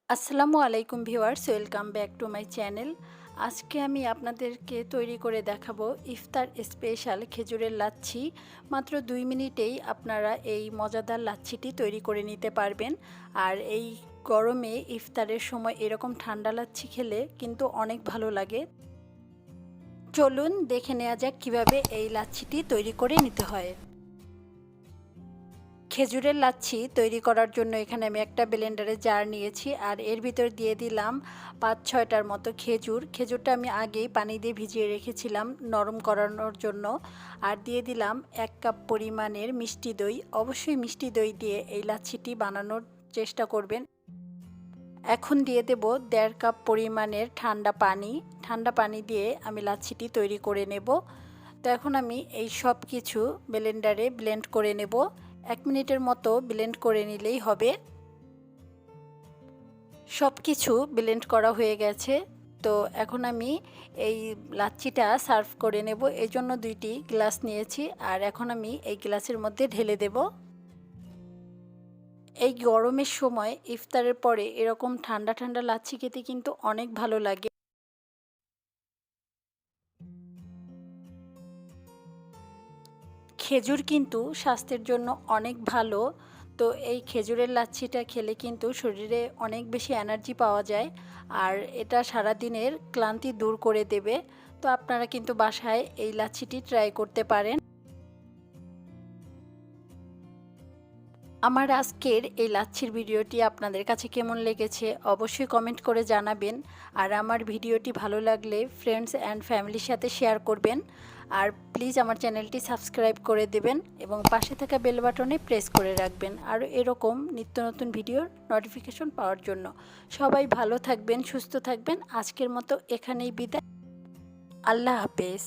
আসসালামু আলাইকুম viewers, welcome back to my channel. আজকে আমি আপনাদেরকে তৈরি করে দেখাবো ইফতার স্পেশাল খেজুরের লাচ্ছি। মাত্র 2 মিনিটেই আপনারা এই মজাদার লাচ্ছিটি তৈরি করে নিতে পারবেন। আর এই গরমে ইফতারের সময় এরকম ঠান্ডা লাচ্ছি খেলে কিন্তু অনেক ভালো লাগে। চলুন দেখে নেওয়া যাক কীভাবে এই লাচ্ছিটি তৈরি করে নিতে হয়। খেজুরের লাচ্ছি তৈরি করার জন্য এখানে আমি একটা ব্লেন্ডারে জার নিয়েছি আর এর ভিতর দিয়ে দিলাম 5-6টার মতো খেজুরটা আমি আগেই পানি দিয়ে ভিজিয়ে রেখেছিলাম নরম করানোর জন্য। আর দিয়ে দিলাম 1 কাপ পরিমাণের মিষ্টি দই। অবশ্যই মিষ্টি দই দিয়ে এই লাচ্ছিটি বানানোর চেষ্টা করবেন। এখন দিয়ে দেব 1.5 কাপ পরিমাণের ঠান্ডা পানি দিয়ে আমি লাচ্ছিটি তৈরি করে নেব। তো এখন আমি এই সব কিছু ব্লেন্ডারে ব্লেন্ড করে নেব। 1 মিনিটের মতো ব্লেন্ড করে নিলেই হবে। সব কিছু ব্লেন্ড করা হয়ে গেছে। তো এখন আমি এই লাচ্ছিটা সার্ভ করে নেব। এই জন্য 2টি গ্লাস নিয়েছি আর এখন আমি এই গ্লাসের মধ্যে ঢেলে দেব। এই গরমের সময় ইফতারের পরে এরকম ঠান্ডা ঠান্ডা লাচ্ছি খেতে কিন্তু অনেক ভালো লাগে। খেজুর কিন্তু স্বাস্থ্যের জন্য অনেক ভালো। তো এই খেজুরের লাচ্ছিটা খেলে কিন্তু শরীরে অনেক বেশি এনার্জি পাওয়া যায় আর এটা সারাদিনের ক্লান্তি দূর করে দেবে। তো আপনারা কিন্তু বাসায় এই লাচ্ছিটি ট্রাই করতে পারেন। আমার আজকের এই লাচ্ছির ভিডিওটি আপনাদের কাছে কেমন লেগেছে অবশ্যই কমেন্ট করে জানাবেন। আর আমার ভিডিওটি ভালো লাগলে ফ্রেন্ডস অ্যান্ড ফ্যামিলির সাথে শেয়ার করবেন। আর প্লিজ আমার চ্যানেলটি সাবস্ক্রাইব করে দেবেন এবং পাশে থাকা বেল বাটনে প্রেস করে রাখবেন আর এরকম নিত্য নতুন ভিডিওর নোটিফিকেশন পাওয়ার জন্য। সবাই ভালো থাকবেন, সুস্থ থাকবেন। আজকের মতো এখানেই বিদায়। আল্লাহ হাফেজ।